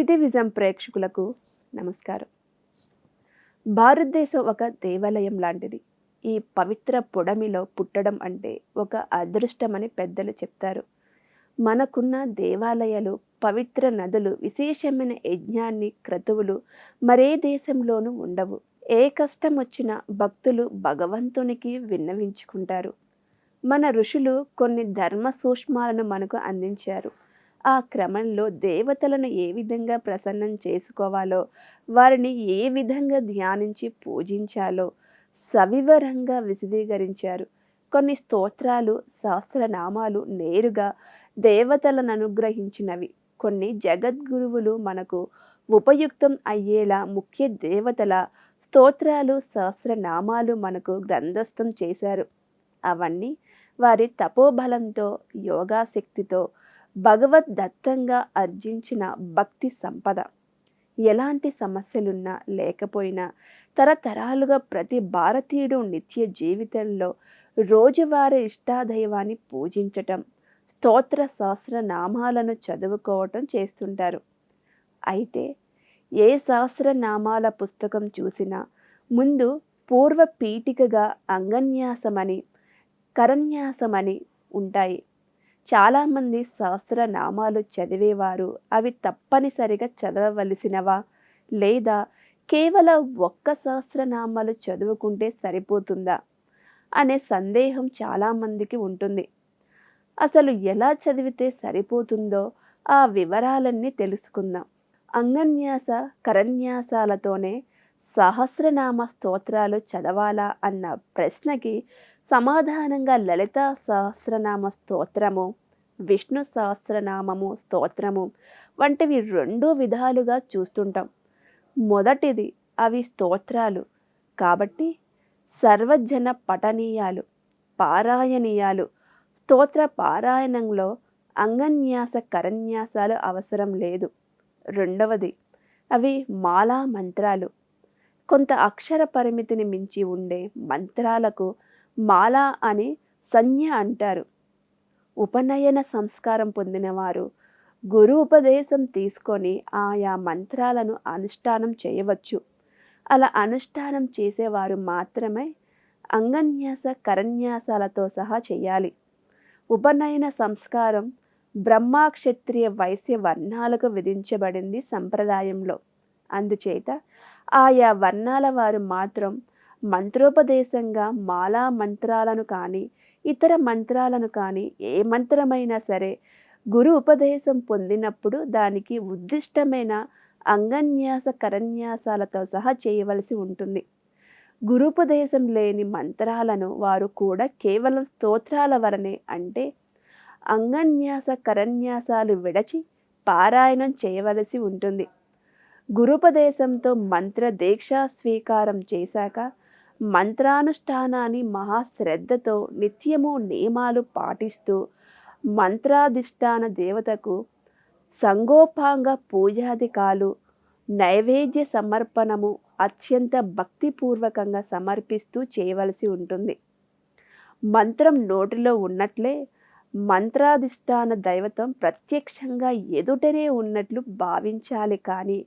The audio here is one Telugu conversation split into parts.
పాజిటివిజం ప్రేక్షకులకు నమస్కారం. భారతదేశం ఒక దేవాలయం లాంటిది. ఈ పవిత్ర పొడమిలో పుట్టడం అంటే ఒక అదృష్టమని పెద్దలు చెప్తారు. మనకున్న దేవాలయాలు, పవిత్ర నదులు, విశేషమైన యజ్ఞాన్ని, క్రతువులు మరే దేశంలోనూ ఉండవు. ఏ కష్టం వచ్చినా భక్తులు భగవంతునికి విన్నవించుకుంటారు. మన ఋషులు కొన్ని ధర్మ సూక్ష్మాలను మనకు అందించారు. ఆ క్రమంలో దేవతలను ఏ విధంగా ప్రసన్నం చేసుకోవాలో, వారిని ఏ విధంగా ధ్యానించి పూజించాలో సవివరంగా విశదీకరించారు. కొన్ని స్తోత్రాలు, సహస్రనామాలు నేరుగా దేవతలను అనుగ్రహించినవి. కొన్ని జగద్గురువులు మనకు ఉపయుక్తం అయ్యేలా ముఖ్య దేవతల స్తోత్రాలు, సహస్రనామాలు మనకు గ్రంథస్థం చేశారు. అవన్నీ వారి తపోబలంతో, యోగాశక్తితో భగవద్దత్తంగా ఆర్జించిన భక్తి సంపద. ఎలాంటి సమస్యలున్నా లేకపోయినా తరతరాలుగా ప్రతి భారతీయుడు నిత్య జీవితంలో రోజువారీ ఇష్టాదైవాన్ని పూజించటం, స్తోత్ర సహస్రనామాలను చదువుకోవటం చేస్తుంటారు. అయితే ఏ సహస్రనామాల పుస్తకం చూసినా ముందు పూర్వ పీఠికగా అంగన్యాసమని, కరన్యాసమని ఉంటాయి. చాలామంది సహస్రనామాలు చదివేవారు అవి తప్పనిసరిగా చదవవలసినవా, లేదా కేవలం ఒక్క సహస్రనామాలు చదువుకుంటే సరిపోతుందా అనే సందేహం చాలామందికి ఉంటుంది. అసలు ఎలా చదివితే సరిపోతుందో ఆ వివరాలన్నీ తెలుసుకుందాం. అంగన్యాస, కరన్యాసాలతోనే సహస్రనామ స్తోత్రాలు చదవాలా అన్న ప్రశ్నకి సమాధానంగా లలితా సహస్రనామ స్తోత్రము, విష్ణు సహస్రనామము స్తోత్రము వంటివి రెండు విధాలుగా చూస్తుంటాం. మొదటిది అవి స్తోత్రాలు కాబట్టి సర్వజన పఠనీయాలు, పారాయణీయాలు. స్తోత్ర పారాయణంలో అంగన్యాస, కరన్యాసాలు అవసరం లేదు. రెండవది అవి మాలా మంత్రాలు. కొంత అక్షర పరిమితిని మించి ఉండే మంత్రాలకు మాల అని సంజ్ఞ అంటారు. ఉపనయన సంస్కారం పొందినవారు గురు ఉపదేశం తీసుకొని ఆయా మంత్రాలను అనుష్ఠానం చేయవచ్చు. అలా అనుష్ఠానం చేసేవారు మాత్రమే అంగన్యాస, కరన్యాసాలతో సహా చేయాలి. ఉపనయన సంస్కారం బ్రహ్మ, క్షత్రియ, వైశ్య వర్ణాలకు విధించబడింది సంప్రదాయంలో. అందుచేత ఆయా వర్ణాల వారు మాత్రం మంత్రోపదేశంగా మాలా మంత్రాలను కానీ, ఇతర మంత్రాలను కానీ, ఏ మంత్రమైనా సరే గురు ఉపదేశం పొందినప్పుడు దానికి ఉద్దిష్టమైన అంగన్యాస, కరన్యాసాలతో సహా చేయవలసి ఉంటుంది. గురుపదేశం లేని మంత్రాలను వారు కూడా కేవలం స్తోత్రాల వలనే, అంటే అంగన్యాస, కరన్యాసాలు విడచి పారాయణం చేయవలసి ఉంటుంది. గురుపదేశంతో మంత్ర దీక్షా స్వీకారం చేశాక మంత్రానుష్ఠానాన్ని మహాశ్రద్ధతో నిత్యము నియమాలు పాటిస్తూ మంత్రాధిష్టాన దేవతకు సంగోపాంగ పూజాధికాలు, నైవేద్య సమర్పణము అత్యంత భక్తిపూర్వకంగా సమర్పిస్తూ చేయవలసి ఉంటుంది. మంత్రం నోటిలో ఉన్నట్లే మంత్రాధిష్టాన దైవతం ప్రత్యక్షంగా ఎదుటనే ఉన్నట్లు భావించాలి, కానీ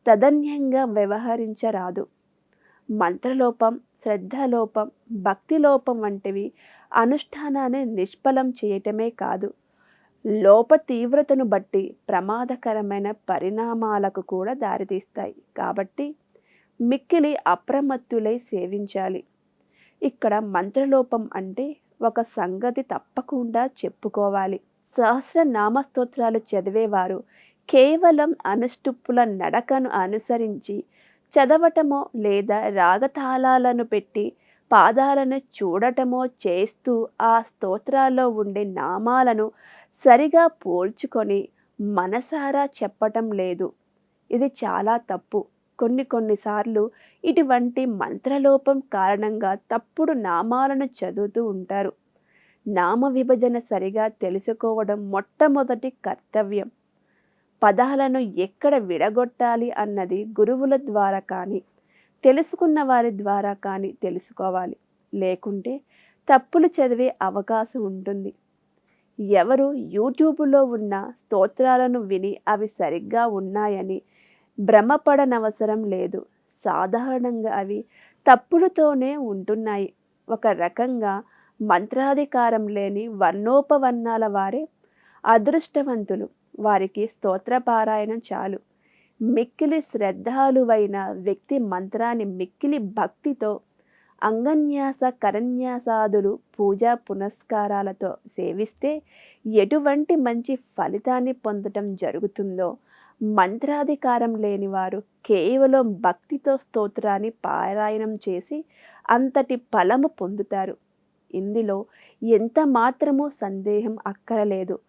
తదన్యంగా వ్యవహరించరాదు. మంత్రలోపం, శ్రద్ధలోపం, భక్తిలోపం వంటివి అనుష్ఠానాన్ని నిష్ఫలం చేయటమే కాదు, లోప తీవ్రతను బట్టి ప్రమాదకరమైన పరిణామాలకు కూడా దారితీస్తాయి. కాబట్టి మిక్కిలి అప్రమత్తులై సేవించాలి. ఇక్కడ మంత్రలోపం అంటే ఒక సంగతి తప్పకుండా చెప్పుకోవాలి. సహస్రనామ స్తోత్రాలు చదివేవారు కేవలం అనుష్టుప్పుల నడకను అనుసరించి చదవటమో, లేదా రాగతాళాలను పెట్టి పాదాలను చూడటమో చేస్తూ ఆ స్తోత్రాల్లో ఉండే నామాలను సరిగా పోల్చుకొని మనసారా చెప్పటం లేదు. ఇది చాలా తప్పు. కొన్నిసార్లు ఇటువంటి మంత్రలోపం కారణంగా తప్పుడు నామాలను చదువుతూ ఉంటారు. నామ విభజన సరిగా తెలుసుకోవడం మొట్టమొదటి కర్తవ్యం. పదాలను ఎక్కడ విడగొట్టాలి అన్నది గురువుల ద్వారా కానీ, తెలుసుకున్న వారి ద్వారా కానీ తెలుసుకోవాలి. లేకుంటే తప్పులు చదివే అవకాశం ఉంటుంది. ఎవరు యూట్యూబ్లో ఉన్న స్తోత్రాలను విని అవి సరిగ్గా ఉన్నాయని భ్రమపడనవసరం లేదు. సాధారణంగా అవి తప్పులతోనే ఉంటున్నాయి. ఒక రకంగా మంత్రాధికారం లేని వర్ణోపవర్ణాల వారే అదృష్టవంతులు. వారికి స్తోత్రపారాయణం చాలు. మిక్కిలి శ్రద్ధాళువైన వ్యక్తి మంత్రాన్ని మిక్కిలి భక్తితో అంగన్యాస కరన్యాసాదులు పూజా పునస్కారాలతో సేవిస్తే ఎటువంటి మంచి ఫలితాన్ని పొందటం జరుగుతుందో మంత్రాధికారం లేనివారు కేవలం భక్తితో స్తోత్రాన్ని పారాయణం చేసి అంతటి ఫలము పొందుతారు. ఇందులో ఎంత మాత్రమూ సందేహం అక్కరలేదు.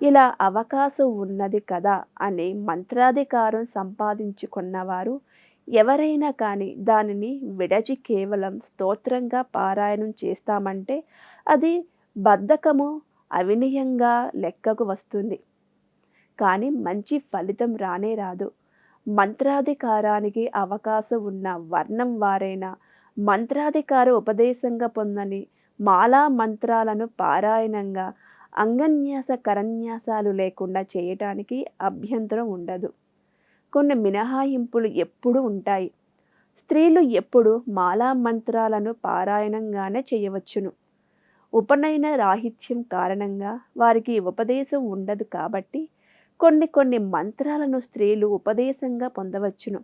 ఇలా అవకాశం ఉన్నది కదా అని మంత్రాధికారం సంపాదించుకున్నవారు ఎవరైనా కానీ దానిని విడచి కేవలం స్తోత్రంగా పారాయణం చేస్తామంటే అది బద్ధకము, అవినయంగా లెక్కకు వస్తుంది. కానీ మంచి ఫలితం రానే రాదు. మంత్రాధికారానికి అవకాశం ఉన్న వర్ణం వారైనా మంత్రాధికార ఉపదేశంగా పొందని మాలా మంత్రాలను పారాయణంగా అంగన్యాస కరన్యాసాలు లేకుండా చేయటానికి అభ్యంతరం ఉండదు. కొన్ని మినహాయింపులు ఎప్పుడూ ఉంటాయి. స్త్రీలు ఎప్పుడు మాలా మంత్రాలను పారాయణంగానే చేయవచ్చును. ఉపనయన రాహిత్యం కారణంగా వారికి ఉపదేశం ఉండదు కాబట్టి కొన్ని మంత్రాలను స్త్రీలు ఉపదేశంగా పొందవచ్చును.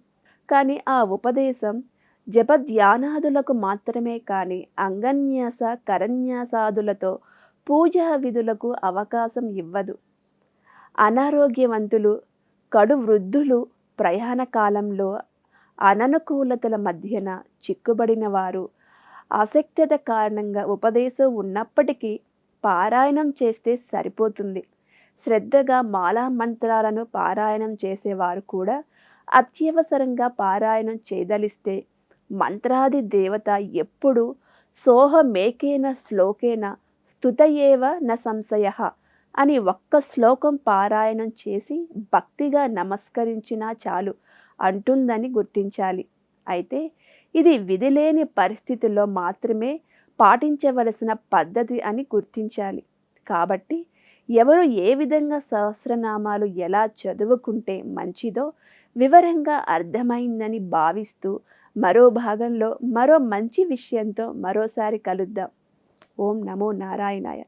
కానీ ఆ ఉపదేశం జపధ్యానాదులకు మాత్రమే కానీ అంగన్యాస కరన్యాసాదులతో పూజా విధులకు అవకాశం ఇవ్వదు. అనారోగ్యవంతులు, కడు వృద్ధులు, ప్రయాణ కాలంలో అననుకూలతల మధ్యన చిక్కుబడిన వారు, ఆసక్తత కారణంగా ఉపదేశం ఉన్నప్పటికీ పారాయణం చేస్తే సరిపోతుంది. శ్రద్ధగా మాలా మంత్రాలను పారాయణం చేసేవారు కూడా అత్యవసరంగా పారాయణం చేయదలిస్తే మంత్రాది దేవత ఎప్పుడు సోహమేకేన శ్లోకేన స్తుతయేవ న సంశయః అని ఒక్క శ్లోకం పారాయణం చేసి భక్తిగా నమస్కరించినా చాలు అంటుందని గుర్తించాలి. అయితే ఇది విధిలేని పరిస్థితుల్లో మాత్రమే పాటించవలసిన పద్ధతి అని గుర్తించాలి. కాబట్టి ఎవరు ఏ విధంగా సహస్రనామాలు ఎలా చదువుకుంటే మంచిదో వివరంగా అర్థమైందని భావిస్తూ మరో భాగంలో మరో మంచి విషయంతో మరోసారి కలుద్దాం. ఓం నమో నారాయణాయ.